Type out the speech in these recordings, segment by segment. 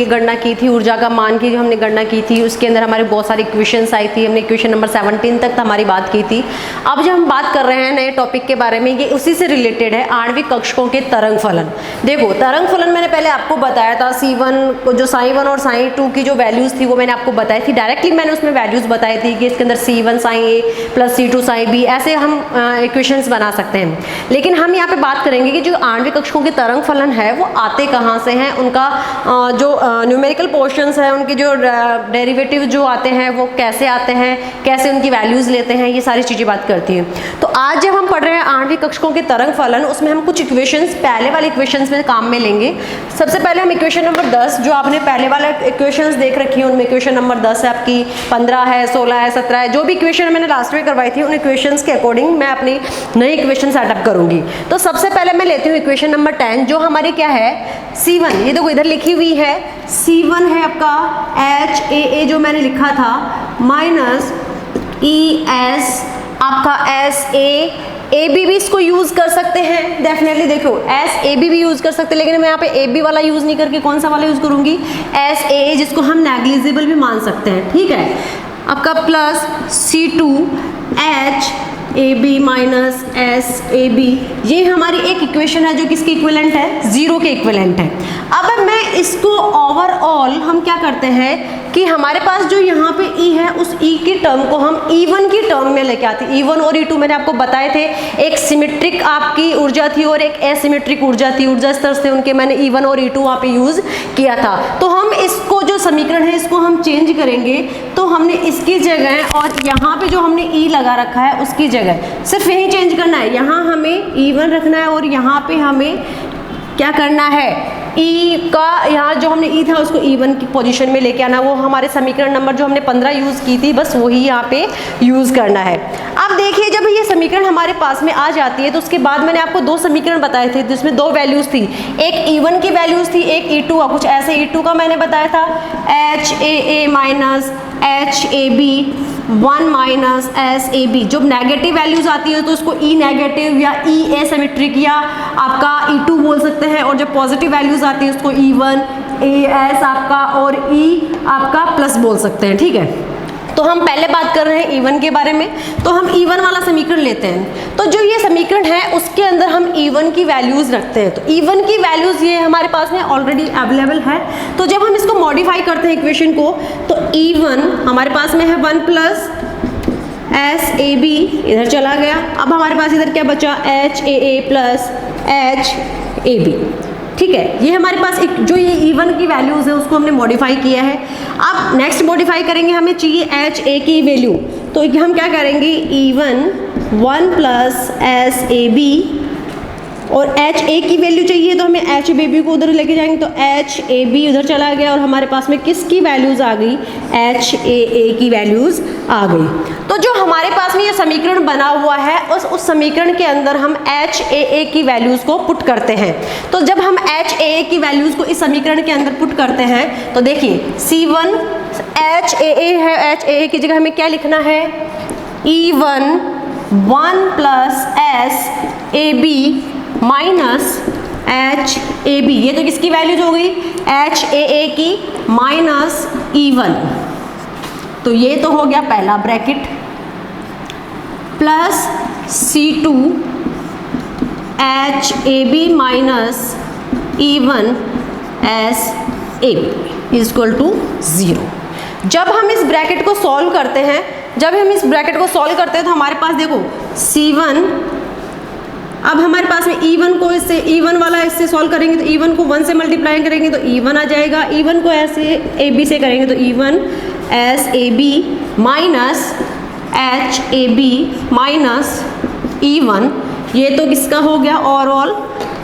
गणना की थी, ऊर्जा का मान की जो हमने गणना की थी, उसके अंदर हमारे बहुत सारी इक्वेशंस आई थी, हमने इक्वेशन नंबर 17 तक हमारी बात की थी। अब जब हम बात कर रहे हैं नए टॉपिक के बारे में, ये उसी से रिलेटेड है, आणविक कक्षकों के तरंग फलन। देखो तरंग फलन मैंने पहले आपको बताया था, C1 को जो sin1 और sin2 की जो वैल्यूज थी वो मैंने आपको बताई थी, डायरेक्टली मैंने उसमें वैल्यूज बताई थी कि इसके अंदर C1 sin A plus C2 sin B, ऐसे हम इक्वेशंस बना सकते हैं। लेकिन हम यहाँ पे बात करेंगे कि जो आणविक कक्षकों के तरंग फलन है वो आते कहाँ से हैं, उनका जो न्यूमेरिकल पोर्शंस है, उनके जो डेरिवेटिव जो आते हैं वो कैसे आते हैं, कैसे उनकी वैल्यूज लेते हैं, ये सारी चीज़ें बात करती हैं। तो आज जब हम पढ़ रहे हैं आणविक कक्षकों के तरंग फलन, उसमें हम कुछ इक्वेशंस पहले वाले इक्वेशंस में काम में लेंगे। सबसे पहले हम इक्वेशन नंबर 10, जो आपने पहले वाले इक्वेशंस देख रखी है, उनमें इक्वेशन नंबर 10 है आपकी, 15 है, 16 है, 17 है, जो भी इक्वेशन मैंने लास्ट में करवाई थी उन इक्वेशंस के अकॉर्डिंग मैं अपनी नई इक्वेशन सेटअप करूंगी। तो सबसे पहले मैं लेती हूँ इक्वेशन नंबर 10, जो हमारी क्या है, C1, ये देखो इधर लिखी हुई है, C1 है आपका HAA जो मैंने लिखा था, माइनस ES आपका SA, AB भी इसको यूज कर सकते हैं डेफिनेटली, देखो SAB भी यूज कर सकते हैं, लेकिन मैं यहाँ पे AB वाला यूज नहीं करके कौन सा वाला यूज करूंगी, SAA, जिसको हम नेग्लिजिबल भी मान सकते हैं, ठीक है। आपका plus C2H AB minus SAB, ये हमारी एक इक्वेशन है जो किसकी इक्विवेलेंट है, 0 के इक्विवेलेंट है। अब मैं इसको ओवरऑल हम क्या करते हैं कि हमारे पास जो यहाँ पे E है, उस E की टर्म को हम E1 की टर्म में लेके आते हैं। E1 और E2 मैंने आपको बताए थे, एक सिमेट्रिक आपकी ऊर्जा थी और एक एसिमेट्रिक ऊर्जा थी, ऊर्जा स्तर से उनके मैंने E1 और E2 वहाँ पे यूज किया था। तो हम इसको जो समीकरण है इसको हम चेंज करेंगे, तो हमने इसकी जगह और यहाँ पे जो हमने E लगा रखा है उसकी जगह सिर्फ यही चेंज करना है, यहाँ हमें E1 रखना है और यहाँ पे हमें क्या करना है, E का यहाँ जो हमने E था उसको E1 की पोजीशन में लेके आना, वो हमारे समीकरण नंबर जो हमने 15 यूज़ की थी बस वही यहाँ पे यूज़ करना है। अब देखिए जब ये समीकरण हमारे पास में आ जाती है तो उसके बाद मैंने आपको दो समीकरण बताए थे जिसमें दो वैल्यूज़ थी, एक E1 की वैल्यूज़ थी, एक E2 का, कुछ ऐसे E2 का मैंने बताया था HAA minus HAB 1 minus SAB, जब नेगेटिव वैल्यूज आती है तो उसको E नेगेटिव या E एसिमेट्रिक या आपका E2 बोल सकते हैं, और जब पॉजिटिव वैल्यूज आती है उसको E1 AS आपका और E आपका प्लस बोल सकते हैं, ठीक है। तो हम पहले बात कर रहे हैं E1 के बारे में, तो हम E1 वाला समीकरण लेते हैं। तो जो ये समीकरण है उसके अंदर हम E1 की वैल्यूज रखते हैं, तो E1 की वैल्यूज ये हमारे पास में ऑलरेडी अवेलेबल है। तो जब हम इसको मॉडिफाई करते हैं इक्वेशन को, तो E1 हमारे पास में है 1 प्लस SAB, इधर चला गया। अब हमारे पास इधर क्या बचा, HAA प्लस HAB, ठीक है। ये हमारे पास एक जो ये E1 की वैल्यूज है उसको हमने मॉडिफाई किया है। अब नेक्स्ट मॉडिफाई करेंगे, हमें चाहिए HA की वैल्यू, तो हम क्या करेंगे, E1 1 प्लस SAB और HA की वैल्यू चाहिए तो हमें HAB को उधर लेके जाएंगे, तो HAB उधर चला गया और हमारे पास में किसकी वैल्यूज आ गई, HAA की वैल्यूज आ गई। तो जो हमारे पास में ये समीकरण बना हुआ है उस समीकरण के अंदर हम HAA की वैल्यूज को पुट करते हैं। तो जब हम HAA की वैल्यूज को इस समीकरण के अंदर पुट करते हैं तो देखिए C1 HAA है, HAA की जगह हमें क्या लिखना है, E1 1 plus SAB minus HAB, ये तो किसकी वैल्यूज हो गई, HAA की माइनस E1, तो ये तो हो गया पहला bracket, plus C2 HAB minus E1 SAB equal to 0। जब हम इस ब्रैकेट को सॉल्व करते हैं, तो हमारे पास देखो C1, अब हमारे पास में E1 को इससे E1 वाला इससे सॉल्व करेंगे तो E1 को 1 से मल्टीप्लाई करेंगे तो E1 आ जाएगा, E1 को ऐसे AB से करेंगे तो E1 SAB minus HAB minus E1, ये तो किसका हो गया ओवरऑल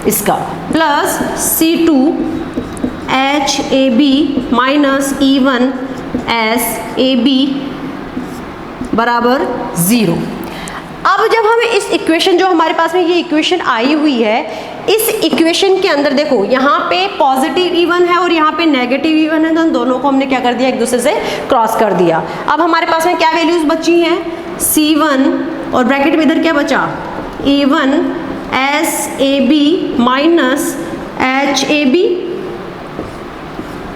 इसका, plus C2 HAB minus E1 SAB बराबर 0। अब जब हमें इस इक्वेशन जो हमारे पास में ये इक्वेशन आई हुई है, इस इक्वेशन के अंदर देखो यहाँ पे पॉजिटिव E1 है और यहाँ पे नेगेटिव E1 है, तो दोनों को हमने क्या कर दिया, एक दूसरे से क्रॉस कर दिया। अब हमारे पास में क्या वैल्यूज बची हैं, C1 और ब्रैकेट में इधर क्या बचा, E1 SAB माइनस HAB,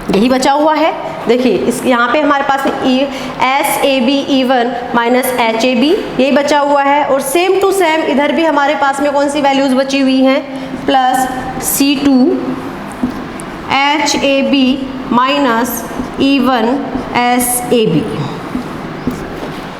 यही बचा हुआ है। देखिए इस यहाँ पे हमारे पास S A B even minus H A B यही बचा हुआ है, और सेम टू सेम इधर भी हमारे पास में कौन सी वैल्यूज़ बची हुई हैं, plus C two H A B minus E one S A B.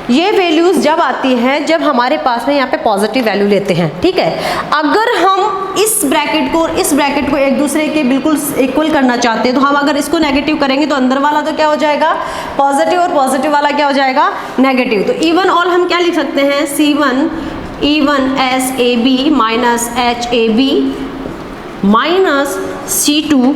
ये वैल्यूज़ जब आती हैं जब हमारे पास में यहाँ पे पॉजिटिव वैल्यू लेते हैं, ठीक है। अगर हम इस ब्रैकेट को और इस ब्रैकेट को एक दूसरे के बिल्कुल इक्वल करना चाहते हैं, तो हम अगर इसको नेगेटिव करेंगे तो अंदर वाला तो क्या हो जाएगा, पॉजिटिव, और पॉजिटिव वाला क्या हो जाएगा, नेगेटिव। तो इवन ऑल हम क्या लिख सकते हैं, C1 E one S A B minus H A B minus C2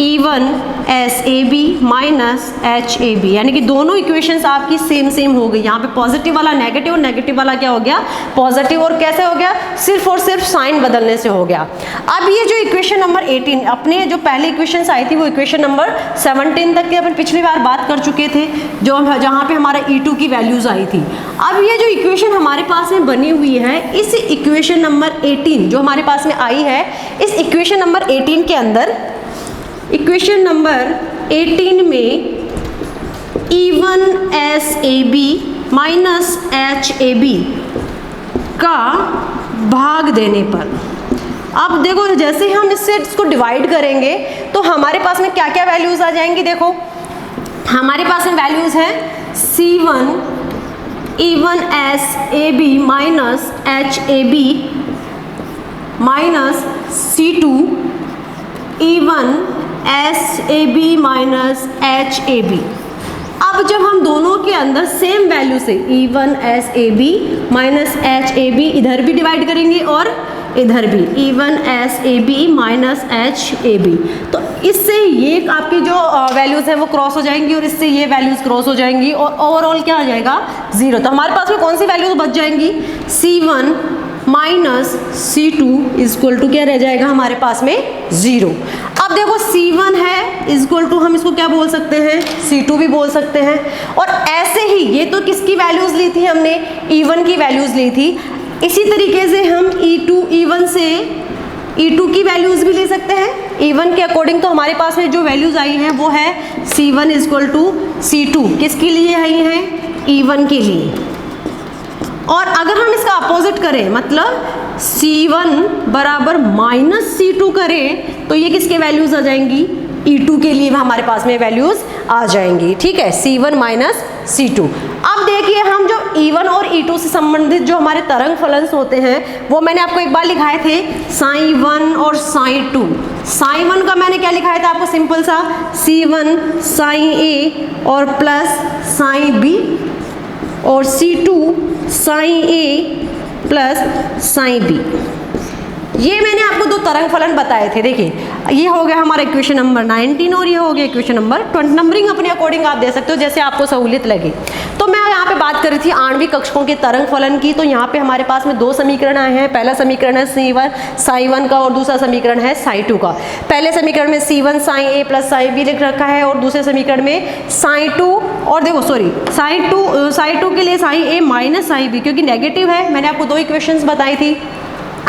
E one S A B minus H A B, यानी कि दोनों इक्वेशंस आपकी सेम हो गई। यहाँ पे पॉजिटिव वाला नेगेटिव और नेगेटिव वाला क्या हो गया, पॉजिटिव। और कैसे हो गया, सिर्फ और सिर्फ साइन बदलने से हो गया। अब ये जो इक्वेशन नंबर 18, अपने जो पहले इक्वेशंस आई थी वो इक्वेशन नंबर 17 तक की अपन पिछली बार बात कर चुके थे, जो जहाँ पे हमारा E2 की वैल्यूज़ आई थी। अब ये जो इक्वेशन हमारे पास में बनी हुई है, इस इक्वेशन नंबर 18 जो हमारे पास में आई है, इस इक्वेशन नंबर 18 के अंदर, इक्वेशन नंबर 18 में E one S A B minus H A B का भाग देने पर, अब देखो जैसे हम इसको डिवाइड करेंगे तो हमारे पास में क्या क्या वैल्यूज़ आ जाएंगी। देखो हमारे पास में वैल्यूज़ हैं C1 E one S A B minus H A B minus C2 E one S A B minus H A B. अब जब हम दोनों के अंदर सेम वैल्यू से E one S A B minus H A B इधर भी डिवाइड करेंगे और इधर भी E one S A B minus H A B, तो इससे ये आपकी जो वैल्यूज़ हैं वो क्रॉस हो जाएंगी और इससे ये वैल्यूज़ क्रॉस हो जाएंगी और ओवरऑल क्या आ जाएगा, 0। तो हमारे पास में कौन सी वैल्यूज बच जाएंगी, C1 minus C2 equal to क्या रह जाएगा हमारे पास में, 0। अब देखो C1 है इजक्वल टू हम इसको क्या बोल सकते हैं, C2 भी बोल सकते हैं। और ऐसे ही ये तो किसकी वैल्यूज़ ली थी हमने, E1 की वैल्यूज़ ली थी। इसी तरीके से हम E1 से E2 की वैल्यूज़ भी ले सकते हैं। E1 के अकॉर्डिंग तो हमारे पास में जो वैल्यूज़ आई हैं वो है C1 इजक्वल टू C2, किसके लिए आई हैं, E1 के लिए। और अगर हम इसका अपोजिट करें, मतलब C1 बराबर माइनस C2 करें, तो ये किसके वैल्यूज़ आ जाएंगी, E2 के लिए हमारे पास में वैल्यूज़ आ जाएंगी, ठीक है, C1 माइनस C2। अब देखिए हम जो E1 और E2 से संबंधित जो हमारे तरंग फलन होते हैं वो मैंने आपको एक बार लिखाए थे sin1 और sin2। sin1 का मैंने क्या लिखाया था आपको, सिंपल सा C1 sin A और प्लस sin B, और C2 sin A plus sin B। ये मैंने आपको दो तरंग फलन बताए थे। देखिए ये हो गया हमारा इक्वेशन नंबर 19 और ये हो गया इक्वेशन नंबर 20। नंबरिंग अपने अकॉर्डिंग आप दे सकते हो जैसे आपको सहूलियत लगे। तो मैं यहाँ पे बात कर रही थी आणविक कक्षकों के तरंग फलन की। तो यहाँ पे हमारे पास में दो समीकरण आए हैं। पहला समीकरण है sin1 का और दूसरा समीकरण है sin2 का। पहले समीकरण में C1 sin A plus sin B लिख रखा है और दूसरे समीकरण में sin2 और देखो sin2 के लिए sin A minus sin B, क्योंकि नेगेटिव है। मैंने आपको दो इक्वेशंस बताई थी।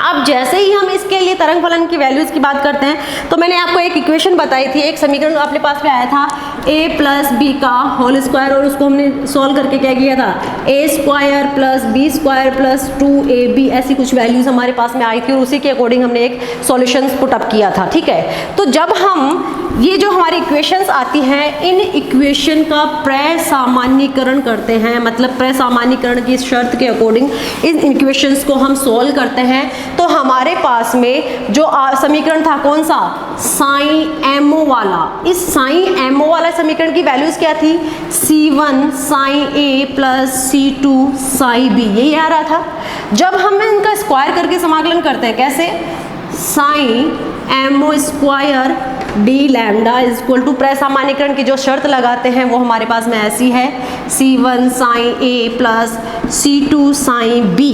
अब जैसे ही हम इसके लिए तरंग फलन की वैल्यूज़ की बात करते हैं तो मैंने आपको एक इक्वेशन बताई थी, एक समीकरण अपने पास में आया था a प्लस बी का होल स्क्वायर, और उसको हमने सॉल्व करके क्या किया था, a square plus B square plus 2ab ऐसी कुछ वैल्यूज़ हमारे पास में आई थी और उसी के अकॉर्डिंग हमने एक सॉल्यूशन पुट अप किया था। ठीक है, तो जब हम ये जो हमारी इक्वेशंस आती हैं इन इक्वेशन का प्रसामान्यीकरण करते हैं, मतलब प्रसामान्यीकरण की शर्त के अकॉर्डिंग इन इक्वेशंस को हम सॉल्व करते हैं, तो हमारे पास में जो समीकरण था कौन सा, साइन एमओ वाला। इस साइन एमओ वाला समीकरण की वैल्यूज क्या थी, C1 sine A plus C2 sine B, यही आ रहा था। जब हम इनका स्क्वायर करके समाकलन करते हैं, कैसे, sine MO square D lambda is equal to प्रसामान्यीकरण की जो शर्त लगाते हैं वो हमारे पास में ऐसी है, C1 sine A plus C2 sine B।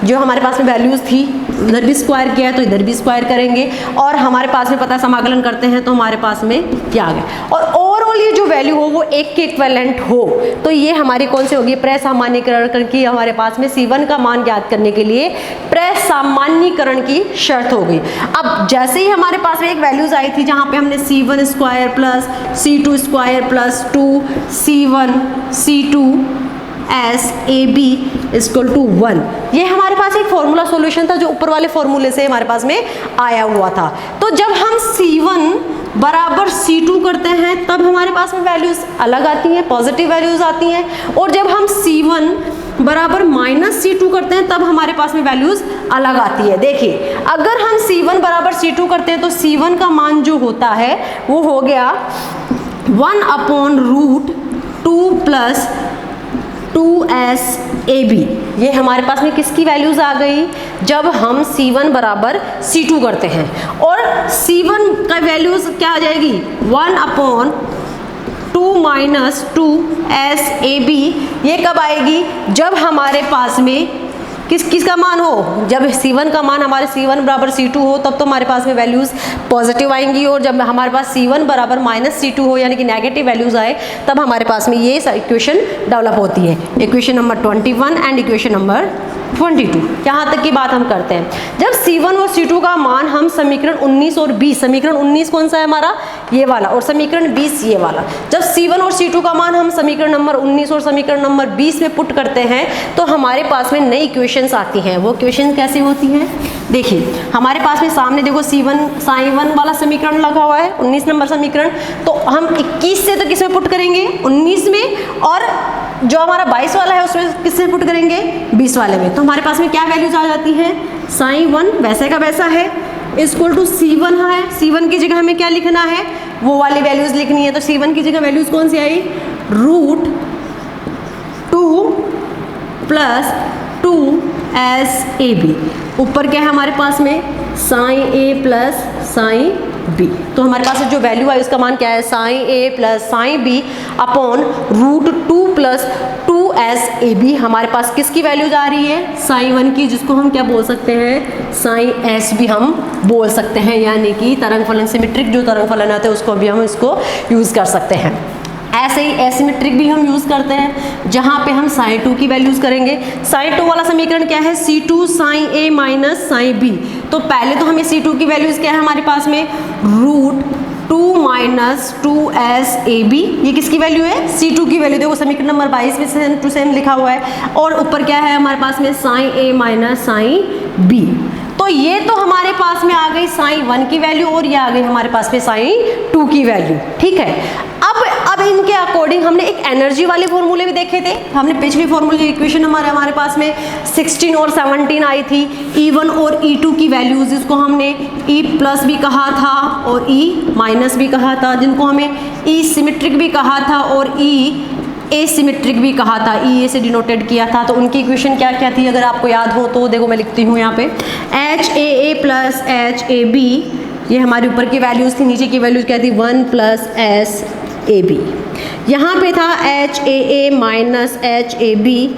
जो हमारे पास में वैल्यूज़ थी उधर भी स्क्वायर किया है तो इधर भी स्क्वायर करेंगे और हमारे पास में पता समाकलन करते हैं तो हमारे पास में क्या आ गया। और ओवरऑल ओवरऑल ये जो वैल्यू हो वो एक के इक्विवेलेंट हो, तो ये हमारी कौन सी होगी, प्रसामान्यीकरण की हमारे पास में C1 का मान ज्ञात करने के लिए प्रसामान्यीकरण की शर्त हो गई। अब जैसे ही हमारे पास में एक वैल्यूज आई थी जहाँ पे हमने C1 square plus C2 square plus 2C1 C2 S A B equal to 1, ये हमारे पास एक फॉर्मूला सॉल्यूशन था जो ऊपर वाले फॉर्मूले से हमारे पास में आया हुआ था। तो जब हम C1 बराबर C2 करते हैं तब हमारे पास में वैल्यूज अलग आती हैं, पॉजिटिव वैल्यूज आती हैं, और जब हम C1 बराबर माइनस C2 करते हैं तब हमारे पास में वैल्यूज अलग आती है। देखिए अगर हम C1 बराबर C2 करते हैं तो C1 का मान जो होता है वो हो गया 1/√2 प्लस 2SAB, ये हमारे पास में किसकी वैल्यूज आ गई जब हम C1 बराबर C2 करते हैं, और C1 का वैल्यूज क्या आ जाएगी 1/2 माइनस 2SAB, ये कब आएगी जब हमारे पास में किसका मान हो, जब C1 का मान हमारे C1 बराबर C2 हो तब तो हमारे पास में वैल्यूज पॉजिटिव आएंगी, और जब हमारे पास C1 बराबर माइनस C2 हो यानी कि नेगेटिव वैल्यूज आए तब हमारे पास में ये इक्वेशन डेवलप होती है। Equation number 21 and equation number 22, यहाँ तक की बात हम करते हैं। जब C1 और C2 का मान हम समीकरण 19 और 20, समीकरण 19 कौन सा है हमारा, ये वाला, और समीकरण 20 ये वाला, जब C1 और C2 का मान हम समीकरण नंबर 19 और समीकरण नंबर 20 में पुट करते हैं तो हमारे पास में नई इक्वेशंस आती हैं। वो इक्वेशन कैसे होती हैं, देखिए हमारे पास में सामने देखो sin1 वाला समीकरण लगा हुआ है 19 नंबर समीकरण, तो हम 21 से तो किस में पुट करेंगे 19 में, और जो हमारा 22 वाला है उसमें किससे पुट करेंगे 20 वाले में, तो हमारे पास में क्या वैल्यूज आ जाती है sin1 वैसे का वैसा है इक्वल टू C1 है, C1 की जगह हमें क्या लिखना है वो वाली वैल्यूज लिखनी है, तो C1 की जगह वैल्यूज कौन सी आई √2 प्लस 2SAB, ऊपर क्या है हमारे पास में sin A plus sin B, तो हमारे पास जो वैल्यू है उसका मान क्या है sin A plus sin B upon √2 plus 2SAB, हमारे पास किसकी वैल्यू आ रही है sin1 की, जिसको हम क्या बोल सकते हैं sin S भी हम बोल सकते हैं, यानी कि तरंग फलन सिमेट्रिक जो तरंग फलन आता है उसको भी हम इसको यूज़ कर सकते हैं। ऐसे ही एसिमेट्रिक भी हम यूज़ करते हैं जहाँ पे हम sin2 की वैल्यूज़ करेंगे। sin2 वाला समीकरण क्या है C2 sin A minus sin B, तो पहले तो हमें C2 की वैल्यूज़ क्या है हमारे पास में √2 माइनस 2SAB, ये किसकी वैल्यू है C2 की वैल्यू, देखो समीकरण नंबर 22 में सेम टू सेम लिखा हुआ है, और ऊपर क्या है हमारे पास में sin A minus sin B, तो ये तो हमारे पास में आ गई sin1 की वैल्यू और ये आ गई हमारे पास में sin2 की वैल्यू, ठीक है। अब इनके अकॉर्डिंग हमने एक एनर्जी वाले फॉर्मूले भी देखे थे, हमने पिछली फॉर्मूले इक्वेशन हमारे पास में 16 और 17 आई थी, E1 और E2 की वैल्यूज, जिसको हमने E प्लस भी कहा था और E माइनस भी कहा था, जिनको हमें E सिमेट्रिक भी कहा था और E एसिमेट्रिक भी कहा था, E से डिनोटेड किया था, तो उनकी इक्वेशन क्या क्या थी अगर आपको याद हो तो देखो मैं लिखती हूँ यहाँ पे HAA प्लस HAB, ये हमारी ऊपर की वैल्यूज़ थी, नीचे की वैल्यूज़ क्या थी 1 प्लस SAB, यहाँ पे था HAA minus HAB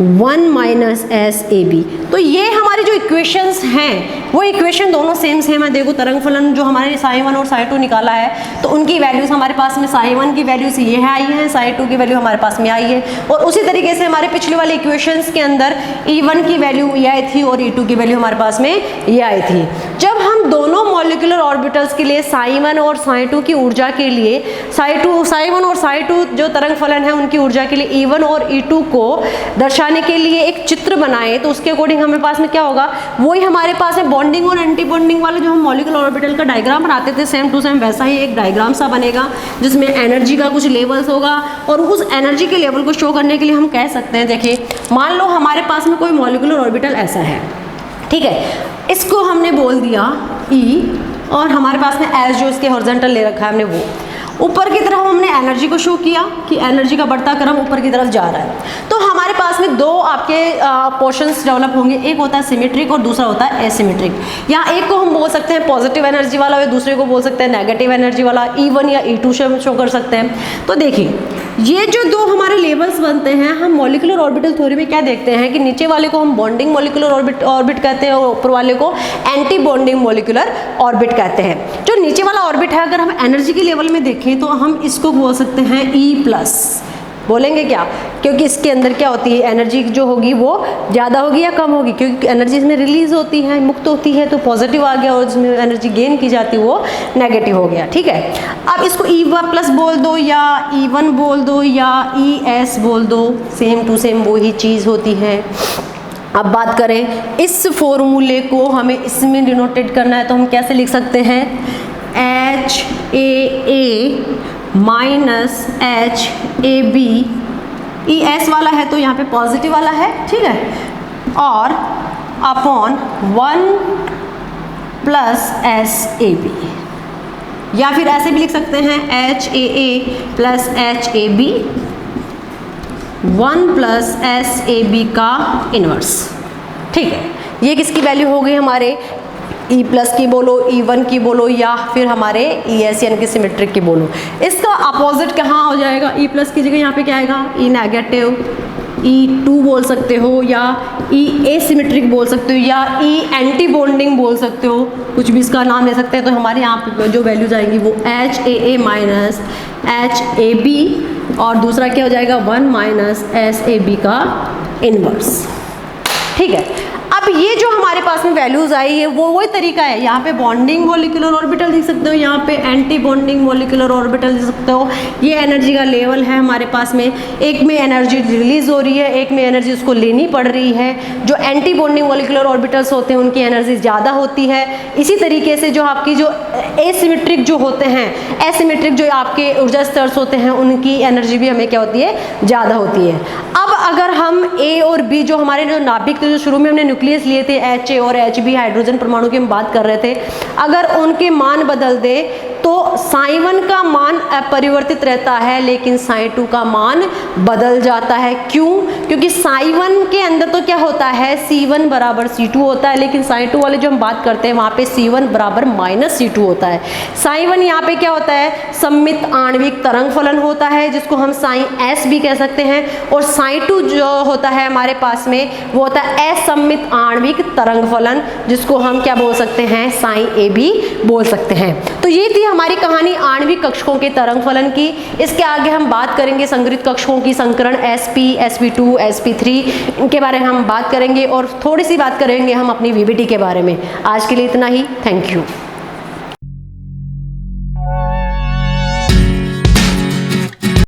1 minus SAB, तो ये हमारी जो इक्वेशंस हैं वो इक्वेशन दोनों सेम है। देखो तरंग फलन जो हमारे sin1 और sin2 निकाला है तो उनकी वैल्यूज हमारे पास में sin1 की वैल्यूज ये है आई है, sin2 की वैल्यू हमारे पास में आई है, और उसी तरीके से हमारे पिछले वाले इक्वेशंस के अंदर E1 की वैल्यू ये आई थी और E2 की वैल्यू हमारे पास में ये आई थी। जब हम दोनों मॉलिक्यूलर ऑर्बिटल्स के लिए sin1 और sin2 की ऊर्जा के लिए sin1 और sin2 जो तरंग फलन है उनकी ऊर्जा के लिए E1 और E2 को दर्शाने के लिए एक चित्र बनाए, तो उसके अकॉर्डिंग हमारे पास में क्या होगा, वही हमारे पास है बॉन्डिंग और एंटी बॉन्डिंग वाला जो हम मॉलिक्यूलर ऑर्बिटल का डायग्राम बनाते थे सेम टू सेम वैसा ही एक डायग्राम सा बनेगा जिसमें एनर्जी का कुछ लेवल्स होगा, और उस एनर्जी के लेवल को शो करने के लिए हम कह सकते हैं, देखिए मान लो हमारे पास में कोई मॉलिक्यूलर ऑर्बिटल ऐसा है, ठीक है, इसको हमने बोल दिया E और हमारे पास में S जो इसके हॉरिजॉन्टल ले रखा है हमने वो, ऊपर की तरफ हमने एनर्जी को शो किया कि एनर्जी का बढ़ता क्रम ऊपर की तरफ जा रहा है, तो हमारे पास पास में दो आपके पोर्शंस डेवलप होंगे, एक होता है सिमेट्रिक और दूसरा होता है एसिमेट्रिक। यहाँ एक को हम बोल सकते हैं पॉजिटिव एनर्जी वाला और दूसरे को बोल सकते हैं नेगेटिव एनर्जी वाला, E1 या E2 शो कर सकते हैं। तो देखिए ये जो दो हमारे लेवल्स बनते हैं, हम मॉलिक्यूलर ऑर्बिटल थ्योरी में क्या देखते हैं कि नीचे वाले को हम बॉन्डिंग मॉलिक्यूलर ऑर्बिट कहते हैं और ऊपर वाले को एंटी बॉन्डिंग मॉलिक्यूलर ऑर्बिट कहते हैं। जो नीचे वाला ऑर्बिट है, अगर हम एनर्जी के लेवल में देखें तो हम इसको बोल सकते हैं E+। बोलेंगे क्या? क्योंकि इसके अंदर क्या होती है, एनर्जी जो होगी वो ज़्यादा होगी या कम होगी, क्योंकि एनर्जी इसमें रिलीज होती है, मुक्त होती है, तो पॉजिटिव आ गया, और इसमें एनर्जी गेन की जाती है वो नेगेटिव हो गया। ठीक है, अब इसको E+ बोल दो या E1 बोल दो या ES बोल दो, सेम टू सेम वही चीज़ होती है। अब बात करें इस फॉर्मूले को हमें इसमें डिनोटेट करना है, तो हम कैसे लिख सकते हैं, HAA माइनस HAB, ES वाला है तो यहाँ पे पॉजिटिव वाला है, ठीक है, और अपॉन 1 प्लस SAB, या फिर ऐसे भी लिख सकते हैं HAA plus HAB 1 plus SAB का इनवर्स। ठीक है, ये किसकी वैल्यू हो गई हमारे E+ की बोलो, E1 की बोलो, या फिर हमारे ES यानी कि सिमेट्रिक की बोलो। इसका अपोजिट कहाँ हो जाएगा, E+ की जगह यहाँ पे क्या आएगा, E नेगेटिव, E2 बोल सकते हो, या E एसिमेट्रिक बोल सकते हो, या E एंटी बॉन्डिंग बोल सकते हो, कुछ भी इसका नाम ले सकते हैं। तो हमारे यहाँ पे जो वैल्यूज आएंगी वो HAA माइनस HAB, और दूसरा क्या हो जाएगा 1 माइनस SAB का इनवर्स। ठीक है, अब ये जो हमारे पास में वैल्यूज आई है वो वही तरीका है, यहाँ पे बॉन्डिंग मॉलिक्यूलर ऑर्बिटल लिख सकते हो, यहाँ पे एंटी बॉन्डिंग मॉलिक्यूलर ऑर्बिटल लिख सकते हो। ये एनर्जी का लेवल है हमारे पास में, एक में एनर्जी रिलीज हो रही है, एक में एनर्जी उसको लेनी पड़ रही है। जो एंटी बॉन्डिंग मॉलिक्यूलर ऑर्बिटल्स होते हैं उनकी एनर्जी ज़्यादा होती है। इसी तरीके से जो आपकी जो एसिमेट्रिक जो होते हैं, एसिमेट्रिक जो आपके ऊर्जा स्तर्स होते हैं, उनकी एनर्जी भी हमें क्या होती है, ज़्यादा होती है। अब अगर हम A और B जो हमारे जो नाभिक थे, जो शुरू में हमने न्यूक्लियस लिए थे HA और HB हाइड्रोजन परमाणु की हम बात कर रहे थे, अगर उनके मान बदल दे तो ψ1 का मान अपरिवर्तित रहता है, लेकिन ψ2 का मान बदल जाता है। क्यों? क्योंकि ψ1 के अंदर तो क्या होता है, C1 बराबर C2 होता है, लेकिन ψ2 वाले जो हम बात करते हैं वहाँ पे C1 बराबर माइनस C2 होता है। ψ1 यहाँ पे क्या होता है, सममित आणविक तरंग फलन होता है, जिसको हम ψS भी कह सकते हैं, और ψ2 जो होता है हमारे पास में वो होता है असममित आणविक तरंग फलन, जिसको हम क्या बोल सकते हैं, ψA भी बोल सकते हैं। तो ये थी हमारी कहानी आणविक कक्षकों के तरंग फलन की। इसके आगे हम बात करेंगे संगृहीत कक्षकों की, संकरण sp, sp2, sp3, इनके बारे में हम बात करेंगे, और थोड़ी सी बात करेंगे हम अपनी VBT के बारे में। आज के लिए इतना ही, थैंक यू।